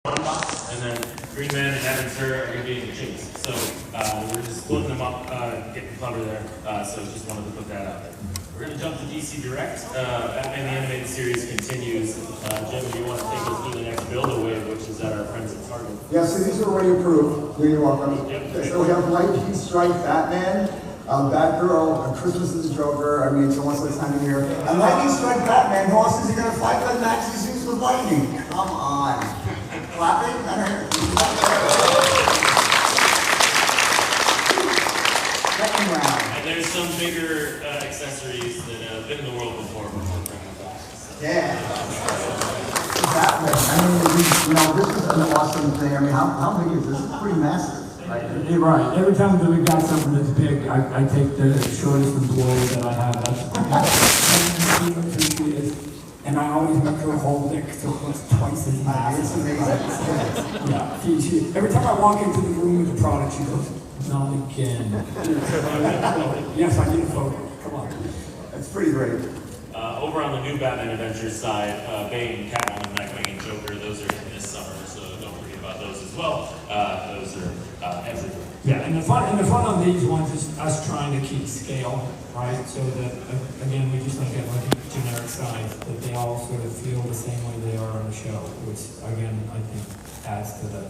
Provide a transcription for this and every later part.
one box, and then Green Man and Evan Sir are going to be in the chase. So we're just splitting them up, getting clever there. So just wanted to put that out there. We're going to jump to DC Direct. Batman the Animated Series continues. Jim, do you want to take us through the next build-away, which is at our friends at Target? Yeah, so these are already approved. You're welcome. Yep. So we have Lightning Strike Batman, Batgirl, Christmas is the Joker. I mean, it's almost like time of year. And Lightning Strike Batman, who else is he going to fight but Max Zeus with lightning? Come on. Clapping? Second round. And there's some bigger accessories that have been in the world before, but we'll bring them back. So. Yeah. Batman. I mean, this is an awesome thing. I mean, how big is this? It's pretty massive. Right. You're right. Every time that we've got something that's big, I take the shortest employee that I have. And I always make her hold it so it's twice as massive. It's amazing. Yeah. Every time I walk into the room with the product, she goes, "Not again." Yes, I need a photo. Come on. It's pretty great. Over on the new Batman Adventures side, Bane, Catwoman, Nightwing, and Joker, those are in this summer, so don't forget about those as well. Those are everywhere. Yeah, and the fun on these ones is us trying to keep scale, right? So that again, we just don't get like a generic size, that they all sort of feel the same way they are on the show, which again I think adds to the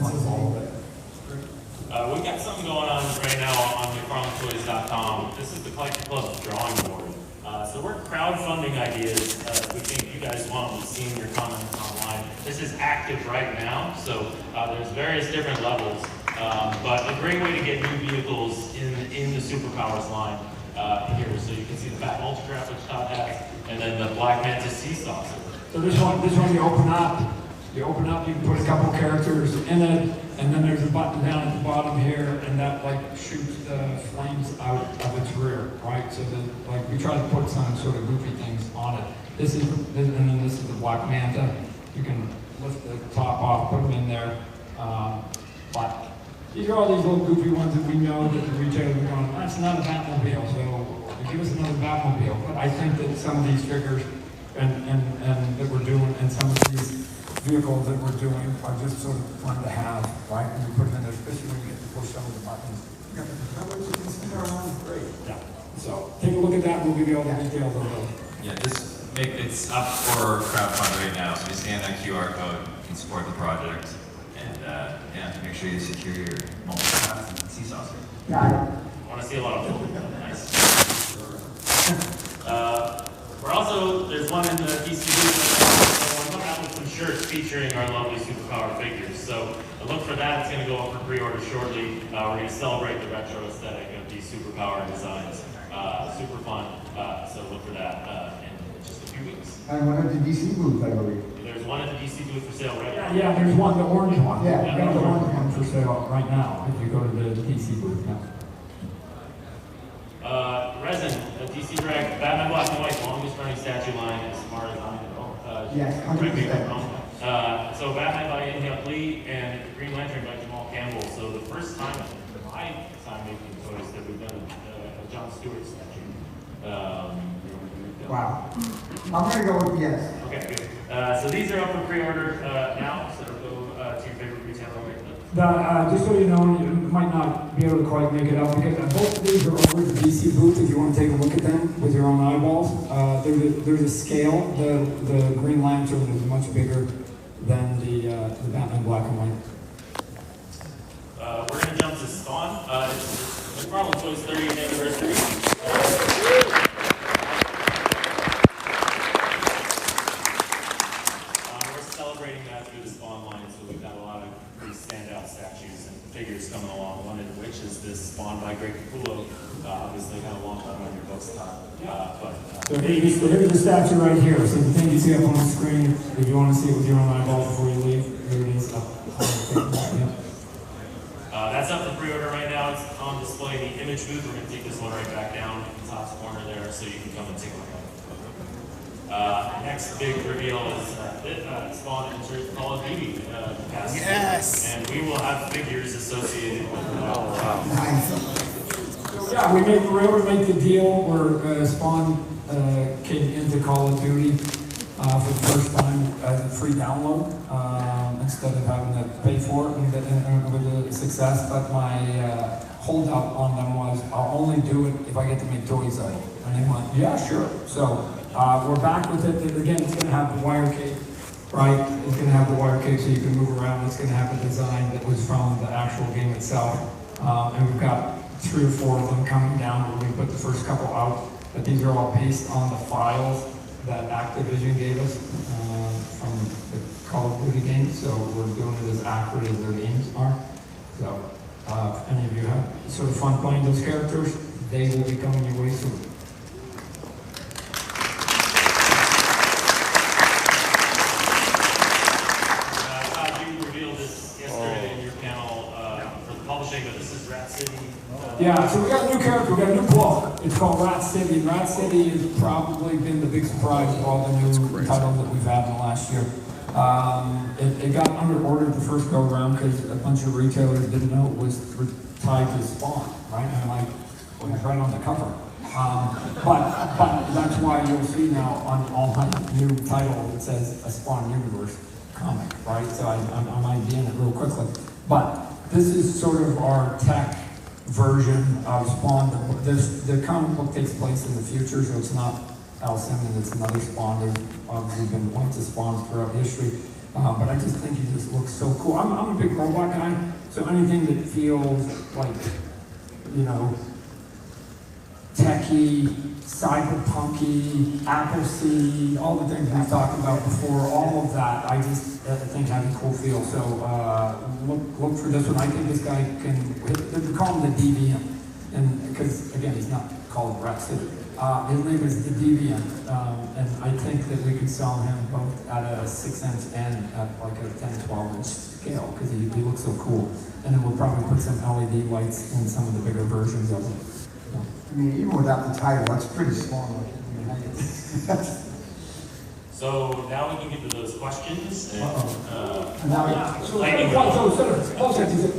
fun of all of it. We got something going on right now on McFarlaneToys.com. This is the Collector Club drawing board. So we're crowdfunding ideas. We think you guys want. We've seen your comments online. This is active right now, so there's various different levels. But a great way to get new vehicles in the Superpowers line here. So you can see the Bat Multigraph, which Todd has, and then the Black Manta Seesaw. So this one you open up. You can put a couple characters in it, and then there's a button down at the bottom here, and that like shoots the flames out of its rear, right? So that like we try to put some sort of goofy things on it. And then this is the Black Manta. You can lift the top off, put them in there. But these are all these little goofy ones that we know that the retailers are going, that's not a Batmobile, so give us another Batmobile. But I think that some of these figures and that we're doing, and some of these vehicles that we're doing are just sort of fun to have, right? And we put them in there, especially when you get to push some of the buttons. How much you can see around? Great. Yeah. So take a look at that. We'll give you all the details of those. Yeah, it's up for crowdfund right now. So you scan that QR code, you can support the project, and make sure you secure your multi-path and seesaw. Got it. I want to see a lot of them. Nice. We're also, there's one in the DC booth. We're coming out with some shirts featuring our lovely Superpower figures. So look for that. It's going to go up for pre-order shortly. We're going to celebrate the retro aesthetic of these Superpower designs. Super fun. So look for that in just a few weeks. And one at the DC booth, I believe. There's one at the DC booth for sale right now. Yeah, there's one, the orange one. Yeah, we got the orange one for sale right now. If you go to the DC booth now. Resin, DC Direct, Batman Black and White, longest running statue line as far as I know. Yes, correct me if I'm 100%. wrong. So Batman by Inhale Lee and Green Lantern by Jamal Campbell. So the first time, my time making toys that we've done a John Stewart statue. Wow. I'm going to go with yes. Okay, good. So these are up for pre-order now. So go to your favorite retailer right now. Just so you know, you might not be able to quite make it out because both of these are over the DC booth if you want to take a look at them with your own eyeballs. There's a scale. The Green Lantern is much bigger than the Batman Black and White. We're going to jump to Spawn. It's McFarlane Toys 30th anniversary. Celebrating that through the Spawn line, so we've got a lot of pretty standout statues and figures coming along, one of which is this Spawn by Greg Capullo. Obviously had a long time on your books, Todd. So here's the statue right here. So the thing you see up on the screen, if you want to see it with your own eyeball before you leave, here it is up. That's up for pre-order right now. It's on display in the image booth. We're going to take this one right back down in the top corner there, so you can come and take a look. Next big reveal is Spawn enters Call of Duty. Yes! And we will have figures associated with that. Nice. Yeah, we were able to make the deal where Spawn came into Call of Duty. for the first time as a free download, instead of having to pay for it and with the success. But my holdout on them was, I'll only do it if I get to make toys of it. And they went, yeah, sure. So we're back with it. Again, it's gonna have the wire cake, right? It's gonna have the wire cake so you can move around. It's gonna have a design that was from the actual game itself. And we've got 3 or 4 of them coming down when we put the first couple out. But these are all based on the files that Activision gave us from the Call of Duty games. So we're doing it as accurate as their games are. So if any of you have sort of fun playing those characters, they will be coming your way soon. Todd, you revealed this yesterday in your panel for the publishing, but this is Rat City. Yeah, so we got a new character, we got a new book. It's called Rat City, and Rat City has probably been the big surprise of all the new titles that we've had in the last year. It got under-ordered the first go-around because a bunch of retailers didn't know it was tied to Spawn, right? And I'm like, well, it's right on the cover. But that's why you'll see now on all my new titles, it says a Spawn Universe comic, right? So I'm IDing it real quickly. But this is sort of our tech version of Spawn. The comic book takes place in the future, so it's not Al Simmons, it's another Spawn. There's obviously been lots of Spawns throughout history, but I just think he just looks so cool. I'm a big robot guy, so anything that feels like, you know, techie, cyberpunky, Appleseed, all the things we've talked about before, all of that, I just think has a cool feel. So look for this one. I think this guy they call him the Deviant, and because again, he's not called Rat City. His name is the Deviant, and I think that we can sell him both at a 6-inch and at like a 10-12-inch scale because he looks so cool. And then we'll probably put some LED lights in some of the bigger versions of him. I mean, even without the title, that's pretty small. So now we can get to those questions. And,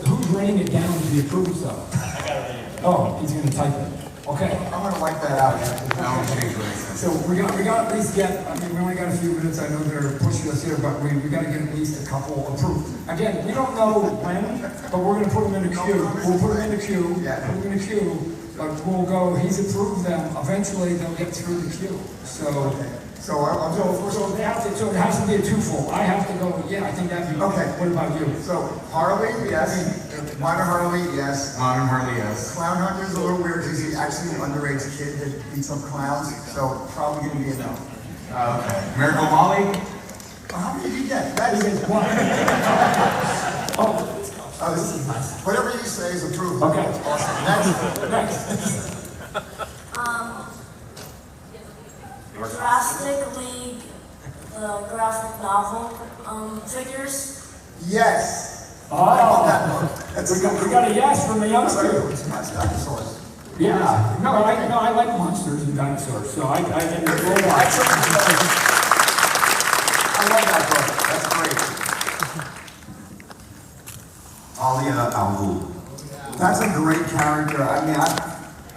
Who's writing it down to be approved stuff? I got it right here. Oh, he's gonna type it. Okay. I'm gonna wipe that out after the change. So we got at least get, I mean, we only got a few minutes, I know they're pushing us here, but we gotta get at least a couple approved. Again, we don't know when, but we're gonna put them in the queue. We'll put them in the queue, put them in the queue, but we'll go, he's approved them, eventually they'll get through the queue. So it has to be a twofold. I have to go, yeah, I think that'd be, okay. What about you? So Harley, yes. Modern Harley, yes. Modern Harley, yes. Clown Hunter's a little weird because he's actually an underage kid that beats up clowns, so probably gonna be a no. Okay. Miracle Molly? How many did you get? That is What? Oh, this is nice. Whatever you say is approved. Okay. Awesome. Next. JURASSIC League, the graphic novel figures. Yes. Oh, That's we got a yes from the youngster. That's dinosaurs. Yeah, no, I like monsters and dinosaurs, so I can go I love that book. That's great. Alia Al-Ghul. That's a great character. I mean,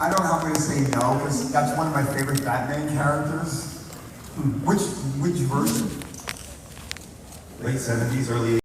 I don't know how I'm going to say no, because that's one of my favorite Batman characters. Which version? Late 70s, early